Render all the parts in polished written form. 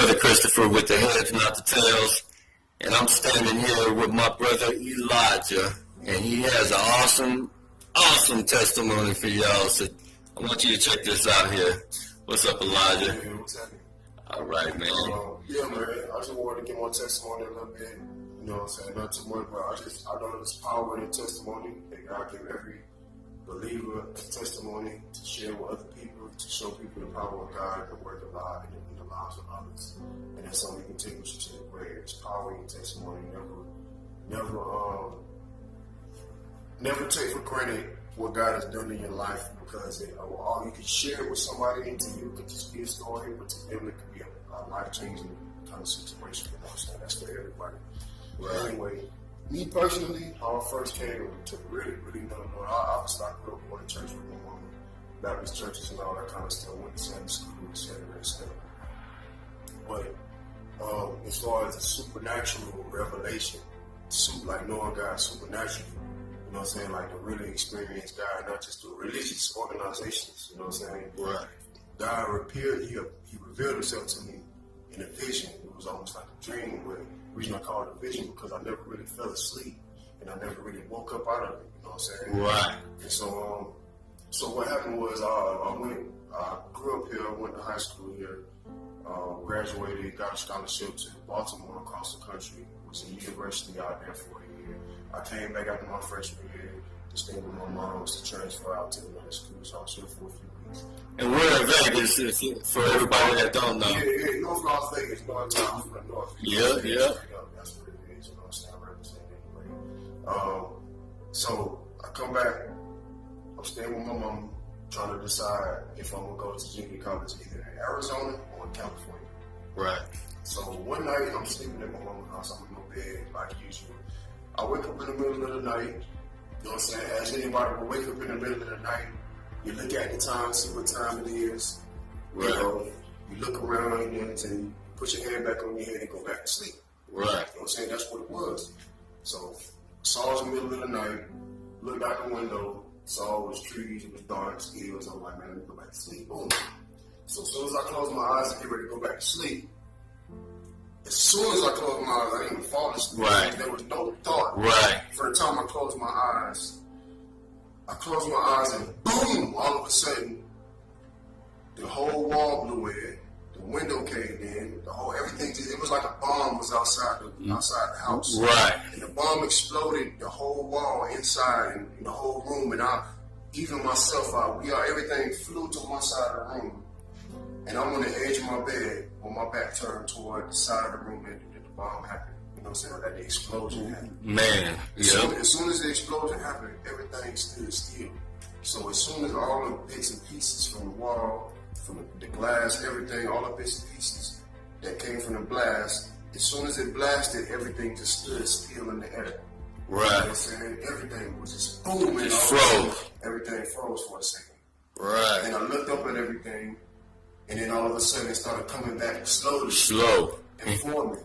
brother Christopher with the heads, not the tails. And I'm standing here with my brother Elijah. And he has an awesome testimony for y'all. So I want you to check this out here. What's up, Elijah? Hey, what's happening? All right, man. Yeah, man. I just wanted to get more testimony a little bit. You know what I'm saying? Not too much, but I know there's power in testimony. And God give every believer a testimony to share with other people, to show people the power of God and the work of God in the lives of others. And that's something we can take with you to the grave. It's power in testimony. Never take for granted what God has done in your life, because all you can share it with somebody, and to you it could just be a story, but to them it could be a life-changing kind of situation. You know what I'm saying? That's for everybody. But anyway, me personally, how I first came to really know the Lord, I grew up going to church with my mama, Baptist churches and all that kind of stuff, went to Sunday school, etc. But as far as the supernatural revelation, like knowing God supernaturally, you know what I'm saying, like to really experience God, not just through religious organizations, you know what I'm saying? Right. God appeared, he revealed himself to me in a vision. It was almost like a dream, but the reason I call it a vision because I never really fell asleep and I never really woke up out of it, you know what I'm saying? Right. And so what happened was I grew up here, went to high school here, graduated, got a scholarship to Baltimore across the country, was in university out there for a year. I came back after my freshman year to stay with my mom, was to transfer out to another school, so I was here for a few weeks. And we're in Vegas, for everybody that don't know. Yeah, North Las Vegas, North Town, from the North. Yeah. That's what it is, you know what I'm saying? I represent it anyway. So I come back, I'm staying with my mom, trying to decide if I'm going to go to junior college either in Arizona or in California. Right. So one night, I'm sleeping in my mom's house, I'm in my bed like usual. I wake up in the middle of the night, you know what I'm saying? As anybody will wake up in the middle of the night, you look at the time, see what time it is. Right. You know, you look around and you put your hand back on your head and go back to sleep. Right. You know what I'm saying? That's what it was. So, saw it was the middle of the night, looked out the window, saw it was trees, it was dark, hills. I'm like, man, let me go back to sleep. Boom. So, as soon as I close my eyes and get ready to go back to sleep, as soon as I closed my eyes, I didn't even fall asleep. Right. There was no thought. Right. For the time I closed my eyes and boom, all of a sudden, the whole wall blew in, the window caved in, everything, it was like a bomb was outside the house. Right. And the bomb exploded the whole wall inside and the whole room, and even myself, everything flew to one side of the room. And I'm on the edge of my bed with my back turned toward the side of the room that the bomb happened. You know what I'm saying? That the explosion happened. Man, yeah. As soon as the explosion happened, everything stood still. So as soon as all the bits and pieces from the wall, from the glass, everything, all the bits and pieces that came from the blast, as soon as it blasted, everything just stood still in the air. Right. You know what I'm saying? Everything was just boom. Just froze. Everything froze for a second. Right. And I looked up at everything, and then all of a sudden it started coming back slowly. And forming.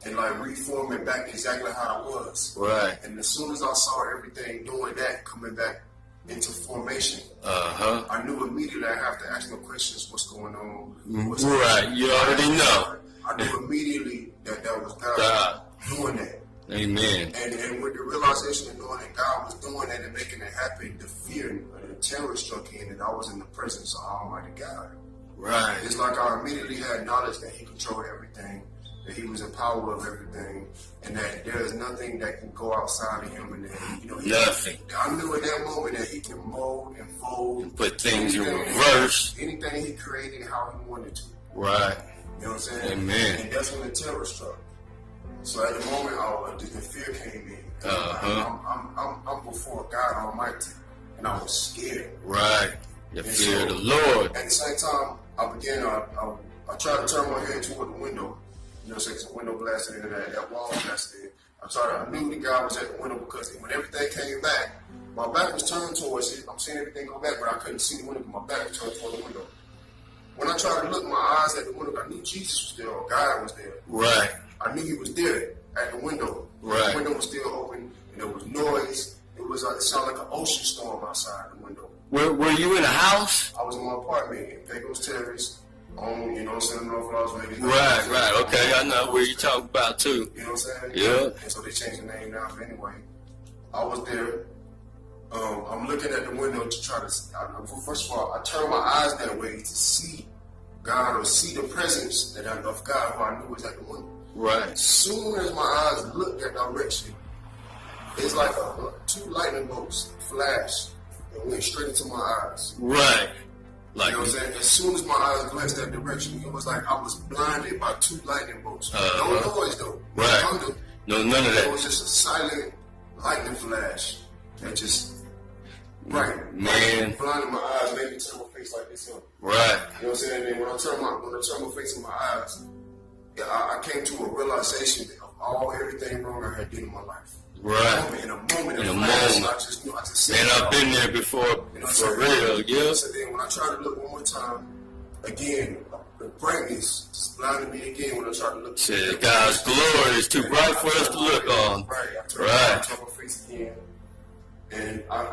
And like reforming back exactly how it was. Right. And as soon as I saw everything doing that, coming back into formation, I knew immediately I have to ask no questions, what's going on. Right. You already know. I knew immediately that was God doing that. Amen. And with the realization of knowing that God was doing that and making it happen, the fear and the terror struck in, and I was in the presence of Almighty God. Right. It's like I immediately had knowledge that He controlled everything, that He was in power of everything, and that there is nothing that can go outside of Him. And that, nothing. I knew at that moment that He can mold and fold and put things in reverse. Anything He created how He wanted to. Right. You know what I'm saying? Amen. And that's when the terror struck. So at the moment, the fear came in. I'm before God Almighty, and I was scared. Right. The fear of the Lord. At the same time, I tried to turn my head toward the window. You know, since the window blasted into that wall blasted in. I knew the guy was at the window because when everything came back, my back was turned towards it. I'm seeing everything go back, but I couldn't see the window because my back was turned toward the window. When I tried to look my eyes at the window, I knew Jesus was there or God was there. Right. I knew He was there at the window. Right. The window was still open, and there was noise. It sounded like an ocean storm outside the window. Were you in a house? I was in my apartment in Pecos Terrace. on, you know what I'm saying, North Las Vegas. Right. Okay, I know where you talking about too. You know what I'm saying? Yeah. And so they changed the name now. But anyway, I was there. I'm looking at the window to try to. First of all, I turned my eyes that way to see God or see the presence of God who I knew was at the window. Right. As soon as my eyes looked that direction, it's like two lightning bolts flashed and went straight into my eyes. Right. Like, you know what I'm saying? As soon as my eyes glanced that direction, it was like I was blinded by two lightning bolts. No noise though. Right. Thunder. No, none of that. It was just a silent lightning flash that just man blinded my eyes, made me turn my face like this up. Right. You know what I'm saying? And then when I turned my face in my eyes, I came to a realization of everything wrong I had done in my life. Right. In a moment. I just knew. And I've been there before, you know, for real, yeah. So then when I tried to look one more time, again, the brightness just blinded me again when I tried to look. Said God's glory is too bright for us to look on. Right. I turned my face again. And I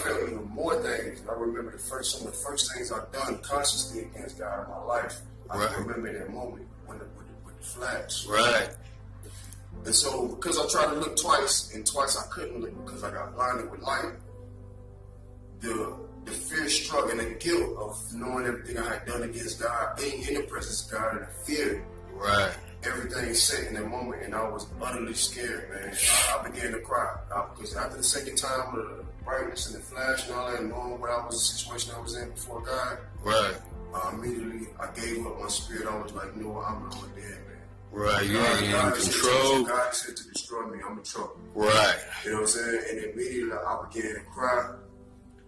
felt even more things. I remember some of the first things I've done consciously against God in my life. I remember that moment with the flash. Right. And so, because I tried to look twice, and twice I couldn't look because I got blinded with light, the fear struck and the guilt of knowing everything I had done against God, being in the presence of God, and the fear. Right. Everything set in that moment, and I was utterly scared, man. I began to cry because after the second time with the brightness and the flash and all that, knowing what I was, the situation I was in before God, right. Immediately I gave up my spirit. I was like, no, I'm dead, man. Right, you ain't in control. God said to destroy me, I'm in trouble. Right. You know what I'm saying? And immediately I began to cry.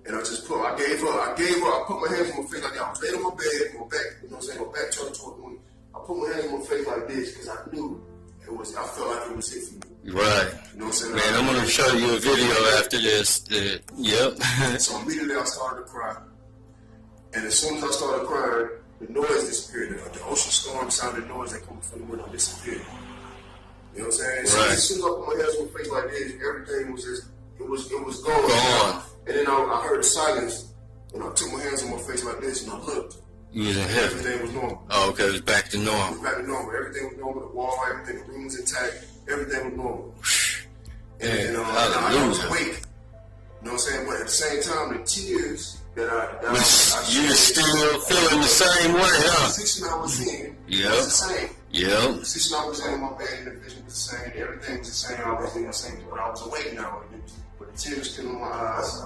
And I just I gave up. I put my hands on my face like that. I was laid on my bed, my back, you know what I'm saying? My back turned toward me. I put my hands on my face like this because I knew I felt like it was it for me. Right. You know what I'm saying? Man, I'm going to show you a video after this. Yep. So immediately I started to cry. And as soon as I started crying, the noise disappeared. The ocean storm sounded noise that comes from the window disappeared. You know what I'm saying? Right. So as soon as I put my hands on my face like this, everything was just, it was gone. And then I heard the silence, and I took my hands on my face like this, and I looked. You was in heaven. Everything was normal. Oh, okay, it was back to normal. It was back to normal. Everything was normal. The wall, everything, the room was intact. Everything was normal. And I was awake. You know what I'm saying? But at the same time, the tears that I you still feeling the same way, huh? The position I was in yep. was the same. Yep. The position I was in my bed, the vision was the same. Everything was the same. I was in the same. But I was awake now. But the tears still in my eyes.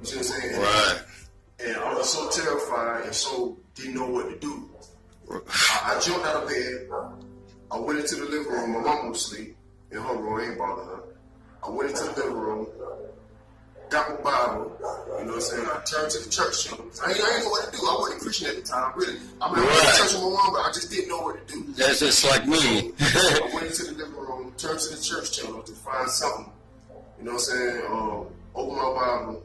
You see what I'm saying? Right. And I was so terrified and so didn't know what to do. I jumped out of bed. I went into the living room. My mom was asleep in her room. I ain't bother her. I went into the living room, got my Bible, you know what I'm saying? I turned to the church channel. I didn't know what to do. I wasn't Christian at the time, really. I went to church with my mom, but I just didn't know what to do. That's just like me. I went into the living room, turned to the church channel to find something. You know what I'm saying? Open my Bible.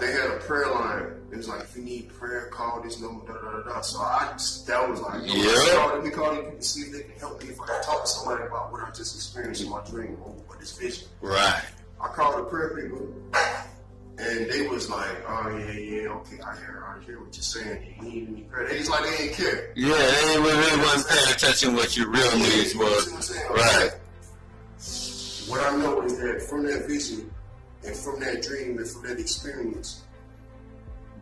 They had a prayer line. It was like, if you need prayer, call this number, da-da-da-da. So that was like, let me call these people, see if they can help me if I can talk to somebody about what I just experienced in my dream or this vision. Right. I called the prayer people, and they was like, oh, yeah, okay, I hear what you're saying. You need any prayer. They just like, they didn't care. Yeah, they really wasn't paying attention to what your real needs was. Right. What I know is that from that vision, and from that dream and from that experience,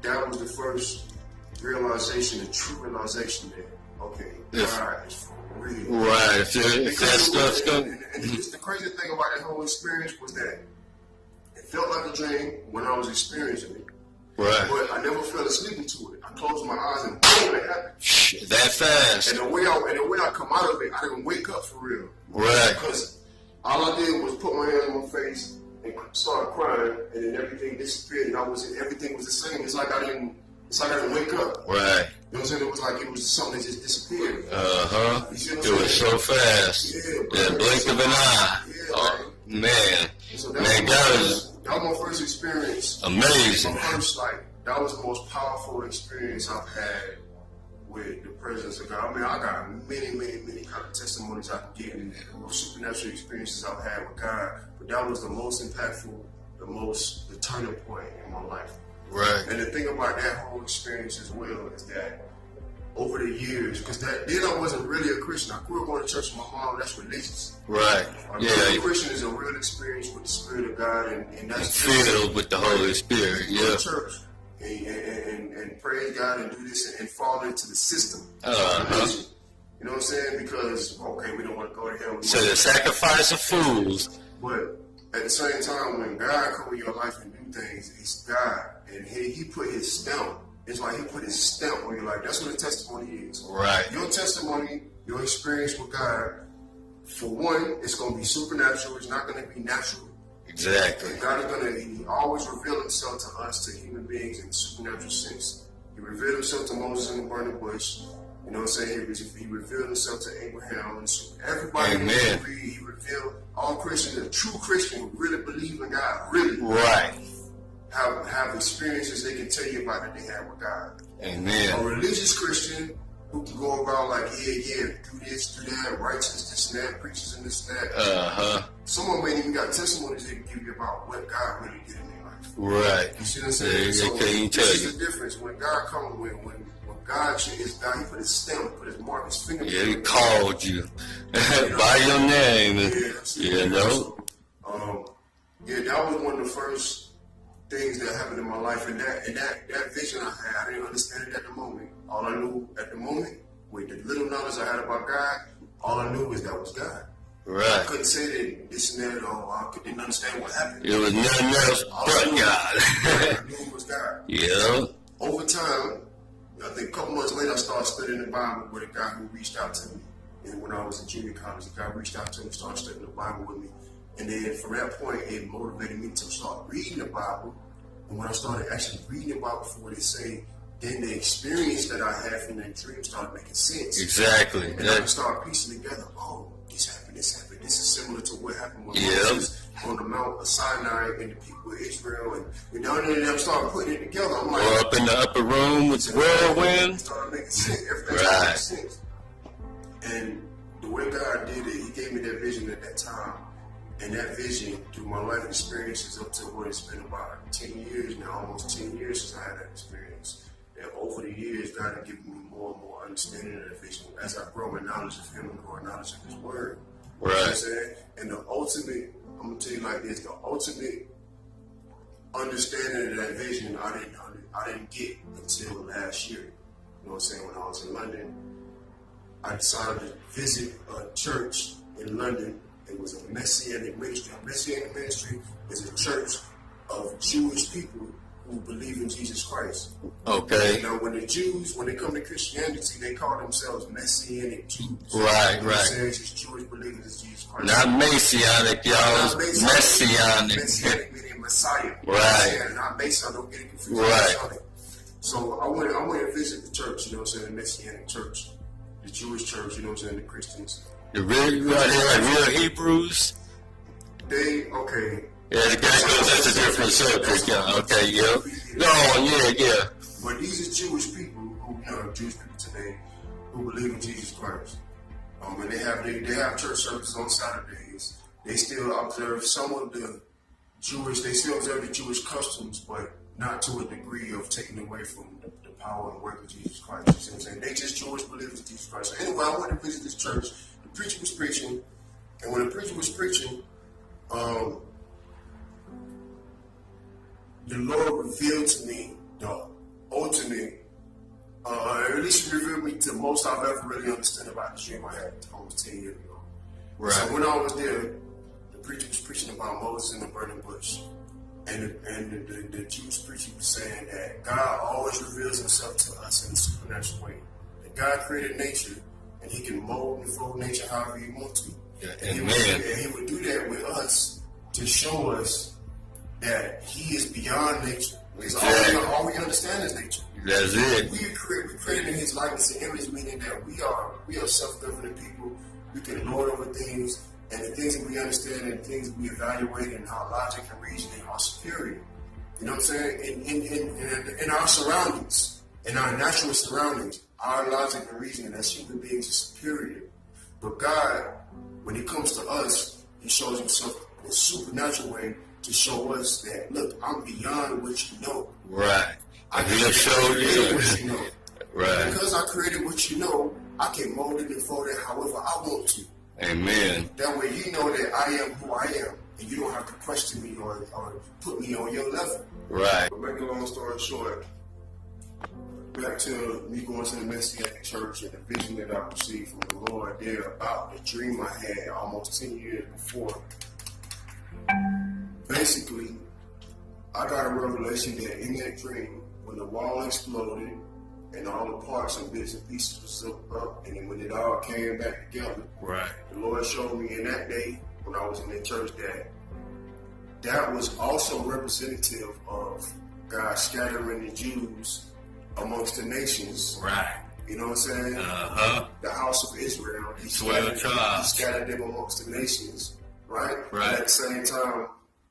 that was the first realization, the true realization that, okay, God is for real. Right, if that stuff's going. And the crazy thing about that whole experience was that it felt like a dream when I was experiencing it. Right. But I never fell asleep into it. I closed my eyes and boom, it happened. That fast. And the way I come out of it, I didn't wake up for real. Right. Because all I did was put my hands on my face and started crying, and then everything disappeared, and everything was the same. It's like I didn't wake up. Right. You know what I'm saying? It was like it was something that just disappeared. It was so fast. Yeah, the blink of an eye. Yeah, oh, man. So that was my first experience. Amazing. That was the most powerful experience I've had with the presence of God. I mean, I got many kind of testimonies I can give of supernatural experiences I've had with God, but that was the most impactful, the turning point in my life. Right. And the thing about that whole experience as well is that over the years, because then I wasn't really a Christian. I grew up going to church with my mom. That's religious. Right. Being a Christian is a real experience with the Spirit of God, and that's filled with the Holy Spirit. Go to church and praise God and do this and fall into the system. You know what I'm saying? Because okay, we don't want to go to hell. So the sacrifice of fools. But at the same time, when God come in your life and do things, it's God, and He put His stamp. It's like He put His stamp on your life. That's what a testimony is. Right. Your testimony, your experience with God, for one, it's going to be supernatural. It's not going to be natural. Exactly. And God is going to, He always reveal Himself to us, to human beings, in a supernatural sense. He revealed Himself to Moses in the burning bush. You know what I'm saying? He revealed Himself to Abraham. And everybody in the movie, He revealed, all Christians, a true Christian who really believe in God, really. Right. Have experiences they can tell you about that they have with God. Amen. A religious Christian who can go around like, yeah, do this, do that, righteous, this and that, preachers and this and that. Some of them ain't even got testimonies they can give you about what God really did in their life. Right. You see what I'm saying? So this is the difference. When God comes, when God is God, He put His stamp, put His mark, His fingerprint. Yeah, He called you by your name. That was one of the first things that happened in my life, and that vision I had, I didn't understand it at the moment. All I knew at the moment, with the little knowledge I had about God, all I knew was that was God. Right. I couldn't say that this and that, I didn't understand what happened. It was nothing else but God. I knew it was God. Yeah. Over time, I think a couple months later, I started studying the Bible with a guy who reached out to me. And when I was in junior college, the guy reached out to me, started studying the Bible with me. And then from that point, it motivated me to start reading the Bible. And when I started actually reading the Bible for what it say, then the experience that I had from that dream started making sense. Exactly. And I started piecing together, this happened. This is similar to what happened when Moses on the Mount of Sinai and the people of Israel. And I started putting it together. I'm like, up in the upper room with the whirlwind. It started making sense. Everything started making sense. And the way God did it, He gave me that vision at that time. And that vision, through my life experiences up to what it's been about 10 years now, almost 10 years since I had that experience. And over the years, God has given me more and more understanding of that vision as I grow my knowledge of Him and grow my knowledge of His Word. Right. You know what I'm saying? And the ultimate, I'm going to tell you like this, the ultimate understanding of that vision, I didn't get until last year. You know what I'm saying? When I was in London, I decided to visit a church in London. It was a Messianic ministry. A Messianic ministry is a church of Jewish people who believe in Jesus Christ. Okay. You know, when the Jews, when they come to Christianity, they call themselves Messianic Jews. Right. It's just Jewish believers in Jesus Christ. Not Messianic, y'all. Messianic. Messianic meaning Messiah. Right. Not Messiah, don't get it confused. Right. So I went and visited the church, you know what I'm saying, the Messianic church, the Jewish church, you know what I'm saying, the Christians. The real Hebrews? Okay. Yeah, that's a different subject. Yeah. Okay, yeah. Yeah. But these are Jewish people Jewish people today who believe in Jesus Christ. And they have church services on Saturdays. They still observe some of the they still observe the Jewish customs, but not to a degree of taking away from the power and work of Jesus Christ. You see what I'm saying? They just Jewish believers in Jesus Christ. So anyway, I went to visit this church. The preacher was preaching, and when the preacher was preaching, the Lord revealed to me the ultimate, at least revealed me to most I've ever really understood about the dream I had almost 10 years ago. Right. So when I was there, the preacher was preaching about Moses in the burning bush. And the Jewish preacher was saying that God always reveals Himself to us in a supernatural way. That God created nature, and He can mold and fold nature however He wants to. Yeah, and He would do that with us to show us that He is beyond nature. Exactly. All we understand is nature. That's it. We created in His likeness and image, meaning that we are self-governing people. We can lord over things, and the things that we understand and the things that we evaluate and our logic and reasoning are superior. You know what I'm saying? In our surroundings, in our natural surroundings, our logic and reasoning as human beings is superior. But God, when He comes to us, He shows Himself in a supernatural way to show us that, look, I'm beyond what you know. Right. He'll show you. What you know. Right. Because I created what you know, I can mold it and fold it however I want to. Amen. That way you know that I am who I am, and you don't have to question me or put me on your level. Right. But make a long story short, back to me going to the Messianic church and the vision that I received from the Lord there about the dream I had almost 10 years before. Basically, I got a revelation that in that dream, when the wall exploded and all the parts and bits and pieces was zipped up, and then when it all came back together, Right. the Lord showed me in that day when I was in that church that was also representative of God scattering the Jews amongst the nations. Right. You know what I'm saying? Uh-huh. The house of Israel. He 12 tribes. scattered them amongst the nations. Right? Right. And at the same time,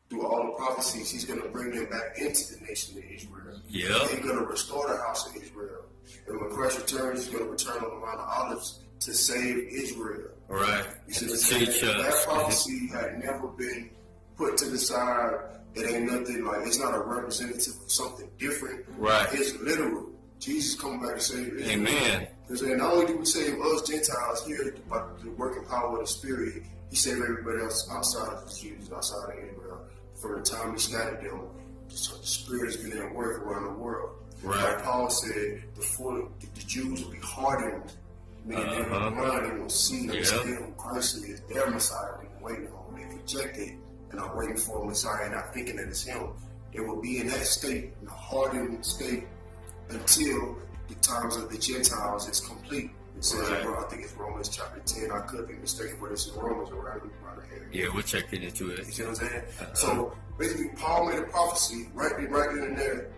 through all the prophecies, he's going to bring them back into the nation of Israel. Yep. He's going to restore the house of Israel. And when Christ returns, he's going to return on the Mount of Olives to save Israel. Right. You see what I'm Teach saying? That us. prophecy had never been put to the side. It ain't nothing like, it's not a representative of something different. Right. It's literal. Jesus coming back to save Israel. Amen. Because not only do we save us Gentiles here by the working power of the Spirit, he saved everybody else outside of the Jews, outside of Israel. From the time he scattered them, so the Spirit has been at work around the world. Right. Like Paul said, the Jews will be hardened, meaning they will blind, they will see and understand who Christ is, their Messiah, they've been waiting on. They rejected and are waiting for a Messiah, not thinking that it's him. They will be in that state, in a hardened state, until the times of the Gentiles is complete. It says, Right. I think it's Romans chapter 10. I could be mistaken, but it's in Romans around here. Yeah, we're checking into it. You see what I'm saying? So basically, Paul made a prophecy right then and there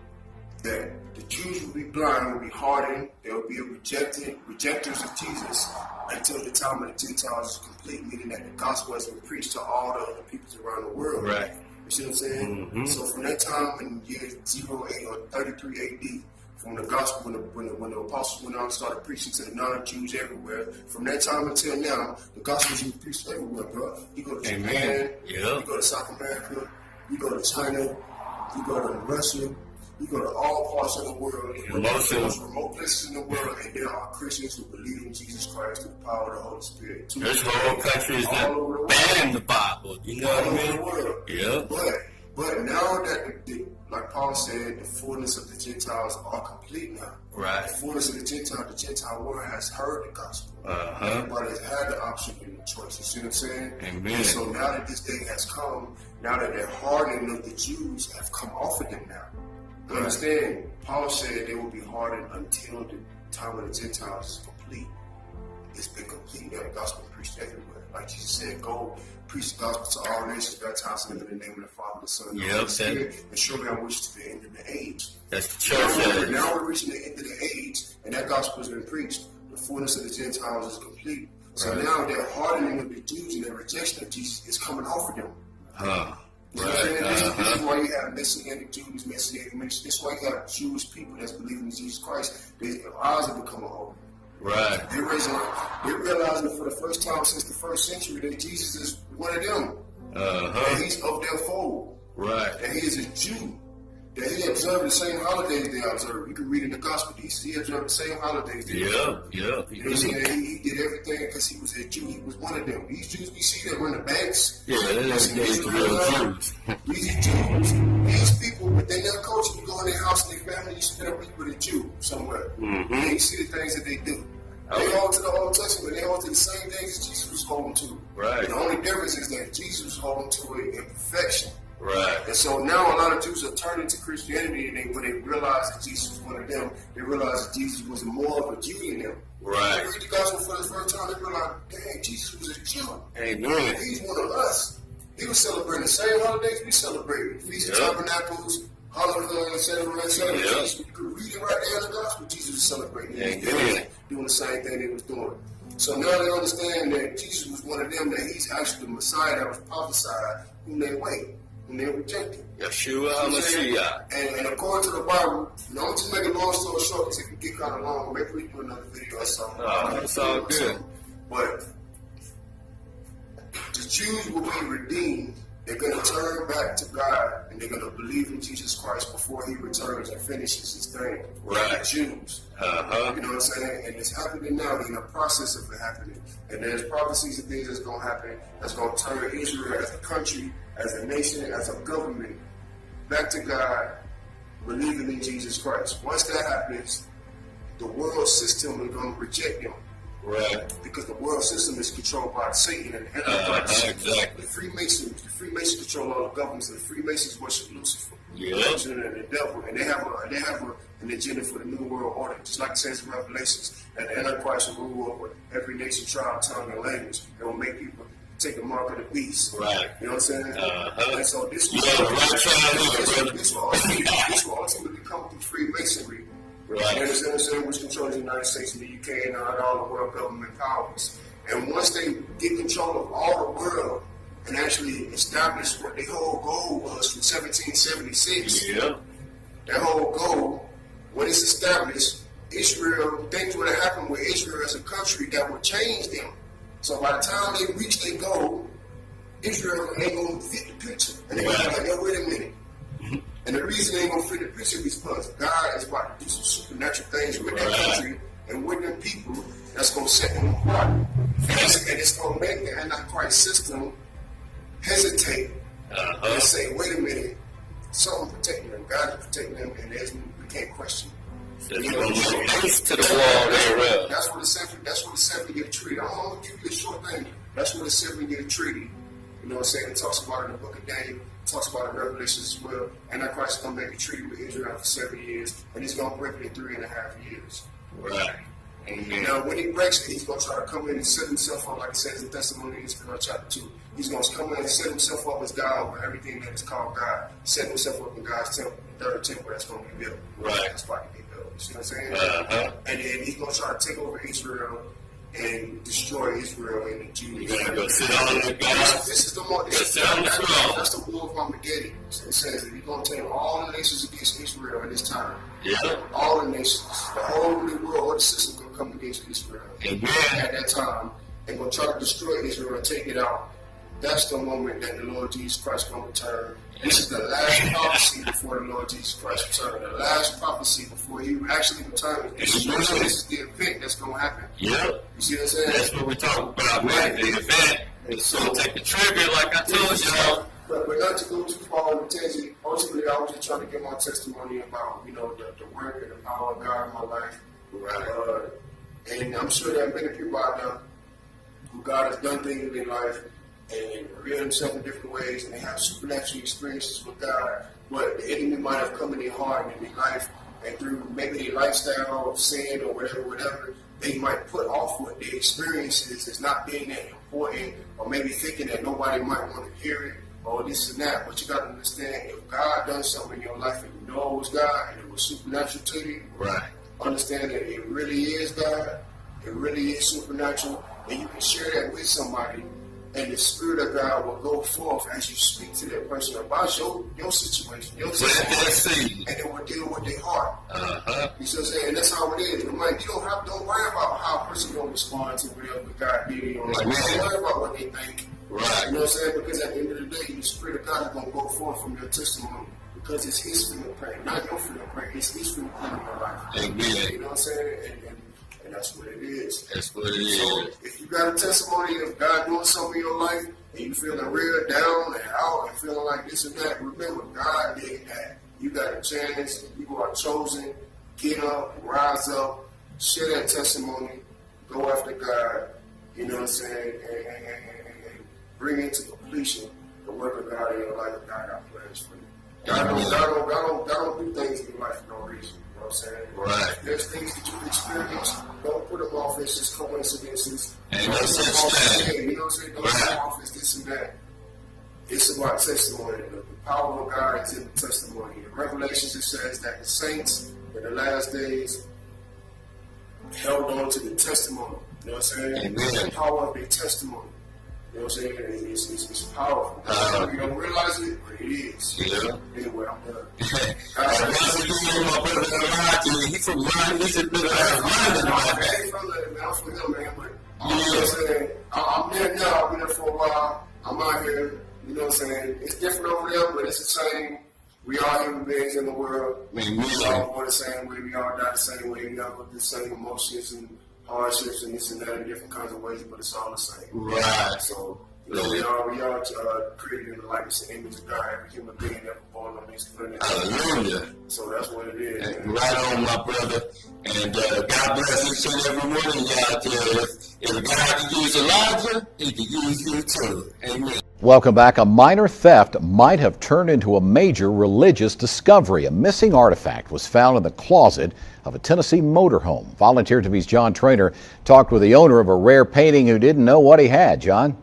that the Jews will be blind, will be hardened, they will be rejectors of Jesus until the time of the Gentiles is complete, meaning that the gospel has been preached to all the other peoples around the world. Right. You see what I'm saying? Mm-hmm. So from that time in year 08 or 33 AD, from the gospel when the apostles went out and started preaching to the non-Jews everywhere, from that time until now, the gospel is being preached everywhere, bro. You go to Japan, you go to South America, you go to China, you go to Russia, you go to all parts of the world, the most remote places in the world, and there are Christians who believe in Jesus Christ through the power of the Holy Spirit. There's whole countries that ban the Bible. You know what I mean? All over the world. Yeah. But now that, like Paul said, the fullness of the Gentiles are complete now. Right. The fullness of the Gentile world has heard the gospel. Everybody has had the option and the choice. You see what I'm saying? Amen. And so now that this day has come, now that the hardening of the Jews have come off of them now. You understand? Paul said they will be hardened until the time of the Gentiles is complete. It's been complete. Now the gospel preached everywhere. Like Jesus said, go preach the gospel to all nations, baptize them in the name of the Father, the Son, and the Holy Spirit, and surely I wish to the end of the age. That's the church. Now we're reaching the end of the age, and that gospel has been preached. The fullness of the Gentiles is complete. So now their hardening of the Jews and their rejection of Jesus is coming off of them. You know what I'm saying? This is why you have Messianic Jews, Messianic ministers. This is why you have Jewish people that's believing in Jesus Christ. Their eyes are becoming open. Right. They're realizing for the first time since the first century that Jesus is one of them. That he's of their fold. Right. That he is a Jew. That he observed the same holidays they observed. You can read in the gospel. He observed the same holidays they observed. You know what I'm saying? He did everything because he was a Jew. He was one of them. These Jews we see that run the banks. Yeah, they're the real Jews. These Jews, these people within their culture, you go in their house and their family, you spend a week with a Jew somewhere. And you see the things that they do. They hold to the Old Testament. They hold to the same things that Jesus was holding to. Right. The only difference is that Jesus was holding to it in perfection. Right. And so now a lot of Jews are turning to Christianity, and when they realize that Jesus was one of them, they realize that Jesus was more of a Jew than them. Right. They read the gospel for the first time, they realize, dang, Jesus was a Jew. Amen. He's one of us. He was celebrating the same holidays we celebrate. Feast of Tabernacles, Hanukkah, etc., etc. You can read it right there in the gospel. Jesus was celebrating. Amen. Doing the same thing they was doing. So now they understand that Jesus was one of them, that he's actually the Messiah that was prophesied, whom they wait. And they rejected. Yeshua HaMashiach. And according to the Bible, I'm just make a long story short because it can get kind of long. Maybe we do another video or something. That's all good. But the Jews will be redeemed They're going to turn back to God, and they're going to believe in Jesus Christ before he returns and finishes his thing. Right. The Jews. You know what I'm saying? And it's happening now. They're in the process of it happening. And there's prophecies and things that's going to happen that's going to turn Israel as a country, as a nation, as a government back to God, believing in Jesus Christ. Once that happens, the world system is going to reject them. Right. Because the world system is controlled by Satan and the Antichrist. Exactly. The Freemasons control all the governments, and the Freemasons worship Lucifer. Yeah. And the devil. And they have an agenda for the New World Order, just like it says in Revelations. And the Antichrist will rule over every nation, tribe, tongue, and language. It will make people take the mark of the beast. Right. You know what I'm saying? And so this will ultimately come through Freemasonry. Right. You understand what I'm saying? Which controls the United States and the UK and all the world government powers. And once they get control of all the world and actually establish what their whole goal was from 1776, their whole goal, when it's established, Israel, things would have happened with Israel as a country that would change them. So by the time they reach their goal, Israel ain't going to fit the picture. And they're going to be like, yo, wait a minute. And the reason they ain't gonna fit the picture is because God is about to do some supernatural things with that country and with them people that's gonna set them apart. And it's gonna make the Antichrist system hesitate and say, wait a minute, something protecting them, God is protecting them, and we can't question it. To the wall there. That's what the 7-year treaty. I'm gonna give you a short thing. That's what the 7-year treaty. You know what I'm saying? It talks about in the book of Daniel. Talks about in Revelation as well. Antichrist is going to make a treaty with Israel for 7 years, and he's going to break it in 3.5 years. Right. Amen. Now, when he breaks it, he's going to try to come in and set himself up, like it says in Thessalonians chapter 2. He's going to come in and set himself up as God over everything that is called God. Set himself up in God's temple, the third temple that's going to be built. Right. That's why he built. You see what I'm saying? And then he's going to try to take over Israel and destroy Israel and the Jews. You're gonna go sit on the God. This is the more. That's the war of Armageddon. It says that he's gonna take all the nations against Israel at this time. Yeah. All the nations, the whole new world order system gonna come against Israel. Amen. At that time, and gonna try to destroy Israel and take it out. That's the moment that the Lord Jesus Christ gonna return. This is the last prophecy before the Lord Jesus Christ returns. The last prophecy before he actually returns. This is the event that's going to happen. Yeah. You see what I'm saying? That's what we're talking about, man. The event. It's going to take the trigger, like I told y'all. But not to go too far on the tangent, ultimately I was just trying to give my testimony about, the work and the power of God in my life. Right. And I'm sure there are many people out there who God has done things in their life and reveal himself in different ways, and they have supernatural experiences with God, but the enemy might have come in their heart and in their life, and through maybe their lifestyle of sin or whatever, they might put off what their experiences as not being that important, or maybe thinking that nobody might want to hear it, or this and that. But you got to understand, if God done something in your life and you know it was God and it was supernatural to you, right? Understand that it really is God, it really is supernatural, and you can share that with somebody. And the Spirit of God will go forth as you speak to that person about your situation, your situation, and it will deal with their heart. You see what I'm saying? And that's how it is. I'm like, don't worry about how a person gonna respond to whatever God did in your life. Don't worry about what they think. Right. You know what I'm saying? Because at the end of the day, the Spirit of God is gonna go forth from your testimony. Because it's his fingerprint, not your fingerprint, it's his fingerprint in your life. Amen. You know what I'm saying? And that's what it is. That's what it is. So if you got a testimony of God doing something in your life and you feeling real down and out and feeling like this and that, remember God did that. You got a chance. You are chosen. Get up, rise up, share that testimony, go after God. You know what I'm saying? And bring into completion the work of God in your life. God got plans for you. God don't do things in your life for no reason. You know what I'm saying? Right. There's things that you experience. Don't put them off as just coincidences. And no such thing. You know what I'm saying? Don't put them off as this and that. It's about testimony. The power of God is in the testimony. In Revelations, it says that the saints in the last days held on to the testimony. You know what I'm saying? Amen. The power of their testimony. You know what I'm saying? It's powerful. You don't realize it, but it is. Yeah. Anyway, I'm done. He's from London. He's a bit of London. I'm from him, man. But you know what I'm saying? I'm there now. I've been there for a while. I'm out here. You know what I'm I'm saying? It's different over there, but it's the same. We are human beings in the world. I mean, We all born the same way. We all die the same way. We all go through the same emotions and hardships and this and that in different kinds of ways, but it's all the same. Right. So, you know, we are created in the likeness and image of God. Every human being ever born on this planet. Hallelujah. So that's what it is. And right on, my brother. And God bless each and every one of y'all out there. If God can use Elijah, he can use you too. Amen. Welcome back. A minor theft might have turned into a major religious discovery. A missing artifact was found in the closet of a Tennessee motorhome. Volunteer TV's John Trainer talked with the owner of a rare painting who didn't know what he had. John?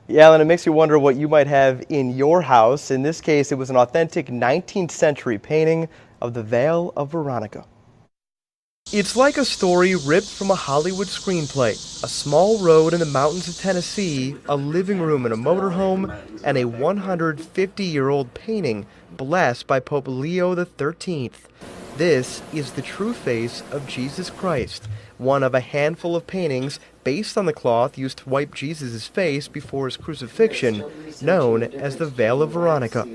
Yeah, Alan, it makes you wonder what you might have in your house. In this case, it was an authentic 19th century painting of the Veil of Veronica. It's like a story ripped from a Hollywood screenplay. A small road in the mountains of Tennessee, a living room in a motorhome, and a 150-year-old painting blessed by Pope Leo XIII. This is the true face of Jesus Christ, one of a handful of paintings based on the cloth used to wipe Jesus' face before his crucifixion, known as the Veil of Veronica.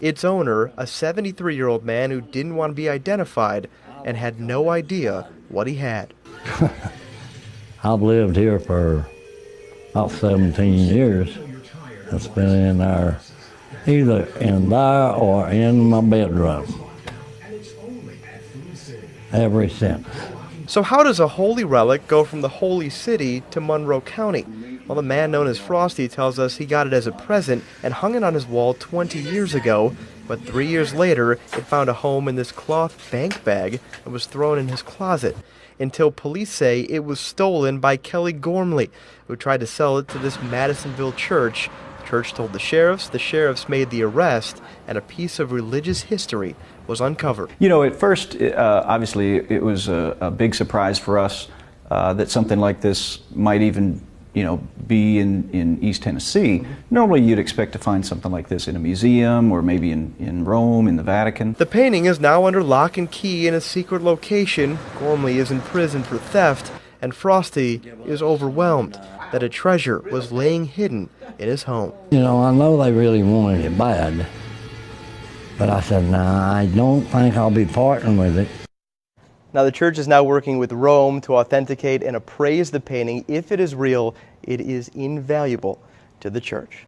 Its owner, a 73-year-old man who didn't want to be identified and had no idea what he had. I've lived here for about 17 years. It's been in there, either in there or in my bedroom, ever since. So how does a holy relic go from the holy city to Monroe County? Well, the man known as Frosty tells us he got it as a present and hung it on his wall 20 years ago, but 3 years later, it found a home in this cloth bank bag and was thrown in his closet, until police say it was stolen by Kelly Gormley, who tried to sell it to this Madisonville church. The church told the sheriffs made the arrest, and a piece of religious history was uncovered. You know, at first, obviously, it was a big surprise for us that something like this might even, you know, be in East Tennessee. Normally, you'd expect to find something like this in a museum or maybe in Rome, in the Vatican. The painting is now under lock and key in a secret location. Gormley is in prison for theft, and Frosty is overwhelmed that a treasure was laying hidden in his home. You know, I know they really wanted it bad, but I said, nah, I don't think I'll be parting with it. Now, the church is now working with Rome to authenticate and appraise the painting. If it is real, it is invaluable to the church.